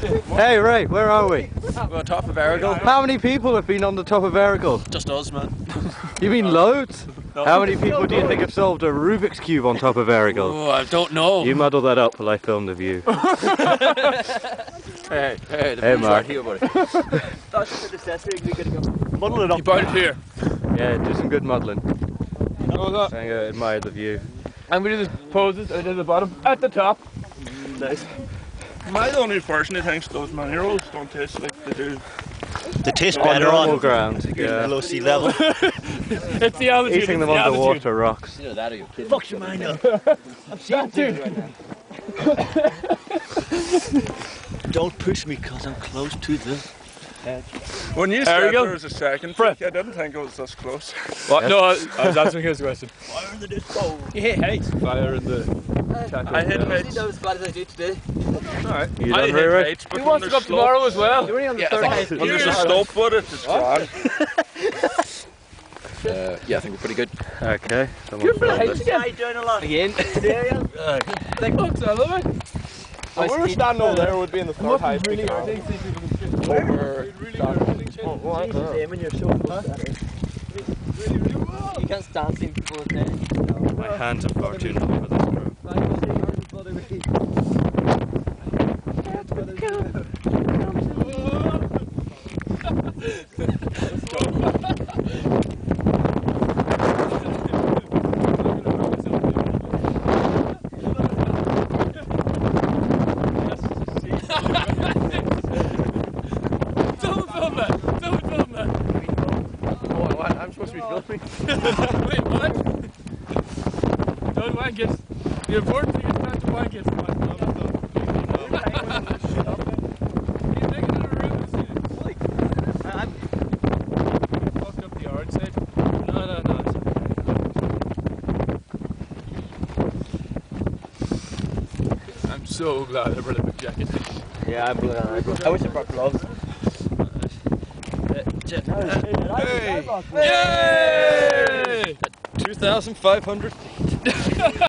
Hey Ray, where are we? We're on top of Errigal. How many people have been on the top of Errigal? Just us, man. You mean loads? No. How many people do you think have solved a Rubik's Cube on top of Errigal? Oh, I don't know. You muddle that up while I film the view. Hey, Mark. Here, buddy. That's just a necessary. We gotta go. Muddle it up. Keep out of here. Yeah, do some good muddling. I'm gonna admire the view. I'm gonna do the poses at the bottom, at the top. Nice. Am I the only person who thinks those minerals don't taste like they do? They taste On better normal on ground. Yeah. low sea level. It's the altitude. Eating them underwater rocks. You know that, are you kidding? Fuck your mind up. I'm seeing things right now. Don't push me because I'm close to the edge. When you said there was a second peak, I didn't think it was this close. What? No, I was answering his question. Fire in the disco. You hit heights. Fire in the... I hit heights. Not as bad as I do today. Alright. You I done, hit Ray Ray? heights, but He when wants to go there's up tomorrow as well. You're only on the Yeah, third thanks. height. when there's a slope with it, it's grand. Yeah, I think we're pretty good. Okay. You're for the heights I again. doing a lot. Again? Like, look, Sullivan. If we were standing over there, we'd be in the third height. Really irritating to see people can shoot. Really irritating. Jesus, Eamonn, you're so close to that. You can't stand seeing people in there. My hands are far too numb for this bro. I'm supposed to be filming. Wait, what? Don't blankets. The important thing is not the blankets. He's making it a room and see it. Fucked up the yard side. No. I'm so glad I brought a big jacket. Yeah, I wish I brought gloves. Hey! Yay! 2,500 feet.